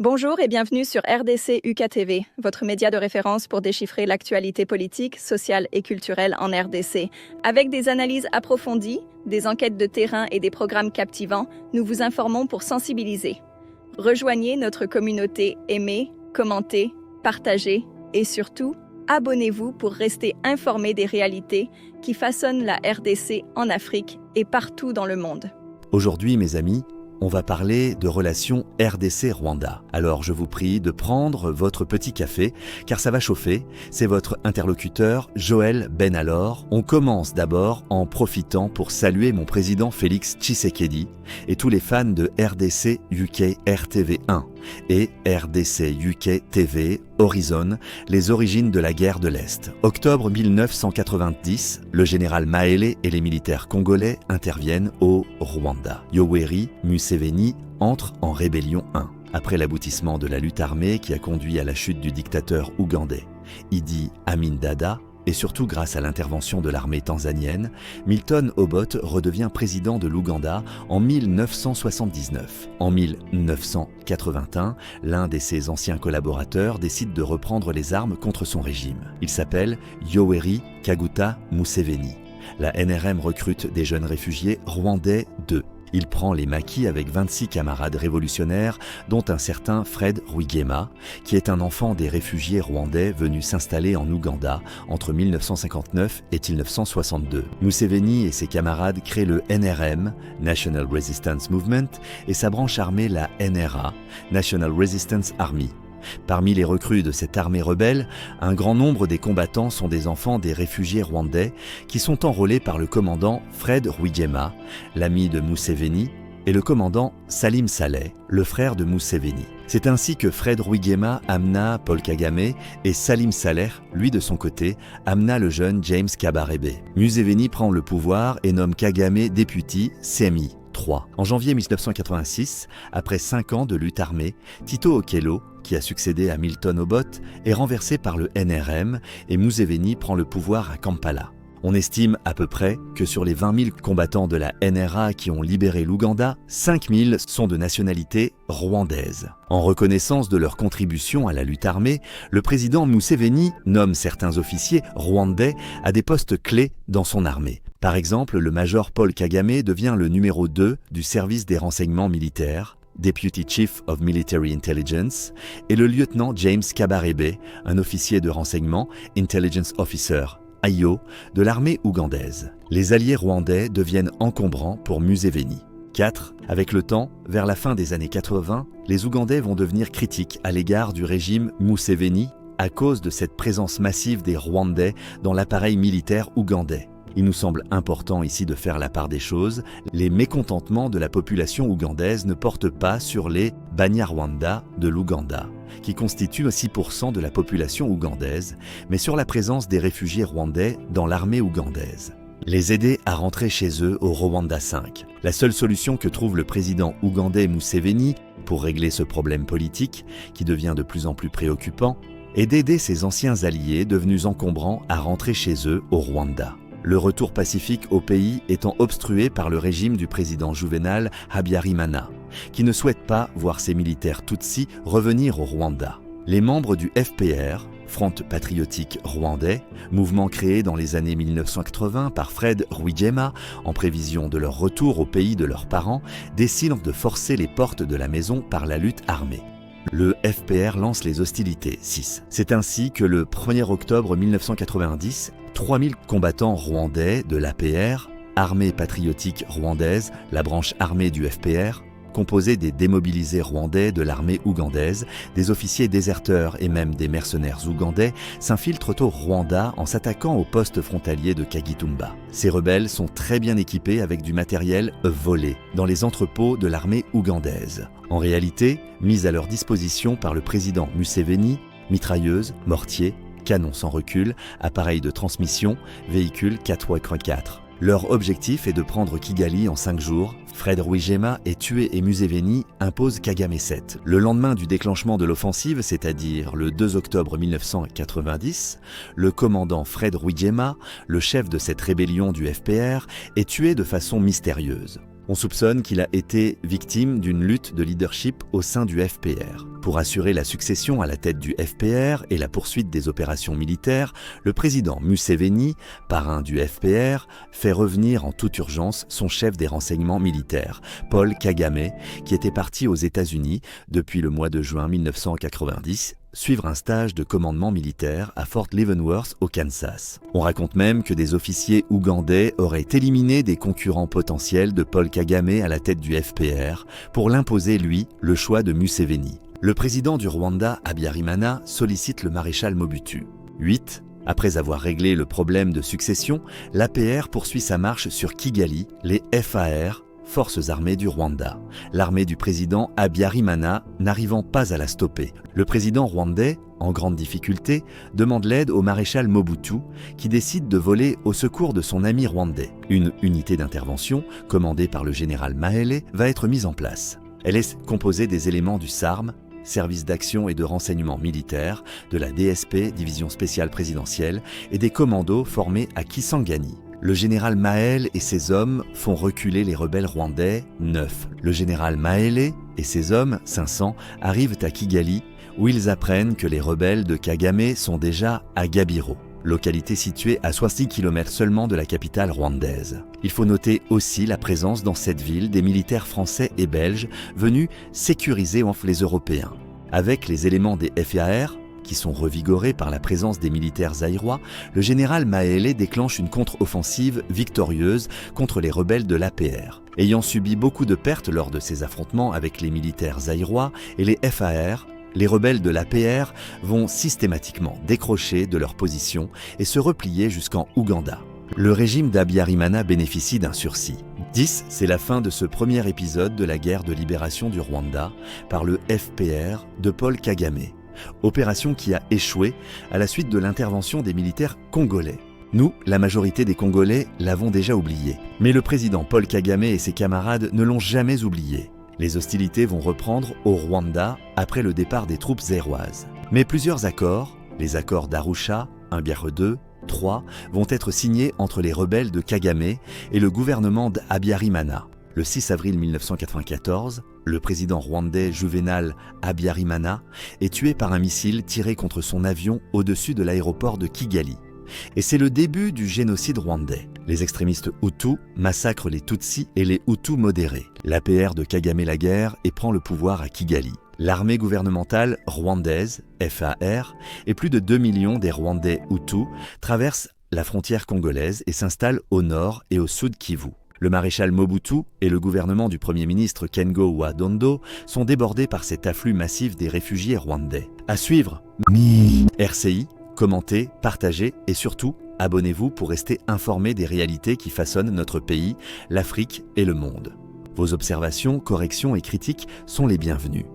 Bonjour et bienvenue sur RDC UKTV, votre média de référence pour déchiffrer l'actualité politique, sociale et culturelle en RDC. Avec des analyses approfondies, des enquêtes de terrain et des programmes captivants, nous vous informons pour sensibiliser. Rejoignez notre communauté, aimez, commentez, partagez et surtout, abonnez-vous pour rester informés des réalités qui façonnent la RDC en Afrique et partout dans le monde. Aujourd'hui, mes amis, on va parler de relations RDC-Rwanda. Alors je vous prie de prendre votre petit café, car ça va chauffer. C'est votre interlocuteur, Joël Benalor. On commence d'abord en profitant pour saluer mon président Félix Tshisekedi et tous les fans de RDC UK RTV1 et RDC UK TV Horizon, les origines de la guerre de l'Est. Octobre 1990, le général Maele et les militaires congolais interviennent au Rwanda. Yoweri Museveni entre en rébellion 1, après l'aboutissement de la lutte armée qui a conduit à la chute du dictateur ougandais. Idi Amin Dada, et surtout grâce à l'intervention de l'armée tanzanienne, Milton Obote redevient président de l'Ouganda en 1979. En 1981, l'un de ses anciens collaborateurs décide de reprendre les armes contre son régime. Il s'appelle Yoweri Kaguta Museveni. La NRM recrute des jeunes réfugiés rwandais d'eux. Il prend les maquis avec 26 camarades révolutionnaires, dont un certain Fred Rwigema, qui est un enfant des réfugiés rwandais venus s'installer en Ouganda entre 1959 et 1962. Museveni et ses camarades créent le NRM, National Resistance Movement, et sa branche armée, la NRA, National Resistance Army. Parmi les recrues de cette armée rebelle, un grand nombre des combattants sont des enfants des réfugiés rwandais qui sont enrôlés par le commandant Fred Rwigema, l'ami de Museveni, et le commandant Salim Saleh, le frère de Museveni. C'est ainsi que Fred Rwigema amena Paul Kagame et Salim Saleh, lui de son côté, amena le jeune James Kabarebe. Museveni prend le pouvoir et nomme Kagame député CMI 3. En janvier 1986, après 5 ans de lutte armée, Tito Okello, qui a succédé à Milton Obote, est renversé par le NRM et Museveni prend le pouvoir à Kampala. On estime à peu près que sur les 20 000 combattants de la NRA qui ont libéré l'Ouganda, 5 000 sont de nationalité rwandaise. En reconnaissance de leur contribution à la lutte armée, le président Museveni nomme certains officiers rwandais à des postes clés dans son armée. Par exemple, le major Paul Kagame devient le numéro 2 du service des renseignements militaires, Deputy Chief of Military Intelligence, et le lieutenant James Kabarebe, un officier de renseignement, Intelligence Officer, AIO, de l'armée ougandaise. Les alliés rwandais deviennent encombrants pour Museveni. 4. Avec le temps, vers la fin des années 80, les Ougandais vont devenir critiques à l'égard du régime Museveni à cause de cette présence massive des Rwandais dans l'appareil militaire ougandais. Il nous semble important ici de faire la part des choses. Les mécontentements de la population ougandaise ne portent pas sur les Banyarwanda de l'Ouganda, qui constituent 6% de la population ougandaise, mais sur la présence des réfugiés rwandais dans l'armée ougandaise. Les aider à rentrer chez eux au Rwanda 5. La seule solution que trouve le président ougandais Museveni pour régler ce problème politique, qui devient de plus en plus préoccupant, est d'aider ses anciens alliés devenus encombrants à rentrer chez eux au Rwanda. Le retour pacifique au pays étant obstrué par le régime du président Juvenal Habyarimana, qui ne souhaite pas voir ses militaires Tutsis revenir au Rwanda. Les membres du FPR, Front patriotique rwandais, mouvement créé dans les années 1980 par Fred Rwigema en prévision de leur retour au pays de leurs parents, décident de forcer les portes de la maison par la lutte armée. Le FPR lance les hostilités 6. C'est ainsi que le 1er octobre 1990, 3000 combattants rwandais de l'APR, Armée patriotique rwandaise, la branche armée du FPR, composée des démobilisés rwandais de l'armée ougandaise, des officiers déserteurs et même des mercenaires ougandais, s'infiltrent au Rwanda en s'attaquant au poste frontalier de Kagitumba. Ces rebelles sont très bien équipés avec du matériel volé dans les entrepôts de l'armée ougandaise. En réalité, mis à leur disposition par le président Museveni, mitrailleuses, mortiers, canons sans recul, appareils de transmission, véhicules 4x4. Leur objectif est de prendre Kigali en 5 jours. Fred Rwigema est tué et Museveni impose Kagame 7. Le lendemain du déclenchement de l'offensive, c'est-à-dire le 2 octobre 1990, le commandant Fred Rwigema, le chef de cette rébellion du FPR, est tué de façon mystérieuse. On soupçonne qu'il a été victime d'une lutte de leadership au sein du FPR. Pour assurer la succession à la tête du FPR et la poursuite des opérations militaires, le président Museveni, parrain du FPR, fait revenir en toute urgence son chef des renseignements militaires, Paul Kagame, qui était parti aux États-Unis depuis le mois de juin 1990, suivre un stage de commandement militaire à Fort Leavenworth au Kansas. On raconte même que des officiers ougandais auraient éliminé des concurrents potentiels de Paul Kagame à la tête du FPR pour l'imposer, lui, le choix de Museveni. Le président du Rwanda, Habyarimana, sollicite le maréchal Mobutu. 8. Après avoir réglé le problème de succession, l'APR poursuit sa marche sur Kigali, les FAR, Forces armées du Rwanda. L'armée du président Habyarimana n'arrivant pas à la stopper. Le président rwandais, en grande difficulté, demande l'aide au maréchal Mobutu, qui décide de voler au secours de son ami rwandais. Une unité d'intervention, commandée par le général Maele, va être mise en place. Elle est composée des éléments du SARM, Service d'action et de renseignement militaire, de la DSP, Division spéciale présidentielle, et des commandos formés à Kisangani. Le général Maele et ses hommes font reculer les rebelles rwandais, 9. Le général Maele et ses hommes, 500, arrivent à Kigali, où ils apprennent que les rebelles de Kagame sont déjà à Gabiro, localité située à 60 km seulement de la capitale rwandaise. Il faut noter aussi la présence dans cette ville des militaires français et belges venus sécuriser les Européens. Avec les éléments des FAR, qui sont revigorés par la présence des militaires zaïrois, le général Maele déclenche une contre-offensive victorieuse contre les rebelles de l'APR. Ayant subi beaucoup de pertes lors de ces affrontements avec les militaires zaïrois et les FAR, les rebelles de l'APR vont systématiquement décrocher de leur position et se replier jusqu'en Ouganda. Le régime d'Habyarimana bénéficie d'un sursis. 10, c'est la fin de ce premier épisode de la guerre de libération du Rwanda par le FPR de Paul Kagame. Opération qui a échoué à la suite de l'intervention des militaires congolais. Nous, la majorité des Congolais, l'avons déjà oublié. Mais le président Paul Kagame et ses camarades ne l'ont jamais oublié. Les hostilités vont reprendre au Rwanda après le départ des troupes zaïroises. Mais plusieurs accords, les accords d'Arusha, 1-2, 3, vont être signés entre les rebelles de Kagame et le gouvernement d'Habyarimana. Le 6 avril 1994, le président rwandais Juvenal Habyarimana est tué par un missile tiré contre son avion au-dessus de l'aéroport de Kigali. Et c'est le début du génocide rwandais. Les extrémistes Hutus massacrent les Tutsis et les Hutus modérés. L'APR de Kagame la guerre et prend le pouvoir à Kigali. L'armée gouvernementale rwandaise, FAR, et plus de 2 millions des Rwandais Hutus traversent la frontière congolaise et s'installent au nord et au sud Kivu. Le maréchal Mobutu et le gouvernement du Premier ministre Kengo Wa-Dondo sont débordés par cet afflux massif des réfugiés rwandais. À suivre, RCI, commentez, partagez et surtout, abonnez-vous pour rester informé des réalités qui façonnent notre pays, l'Afrique et le monde. Vos observations, corrections et critiques sont les bienvenues.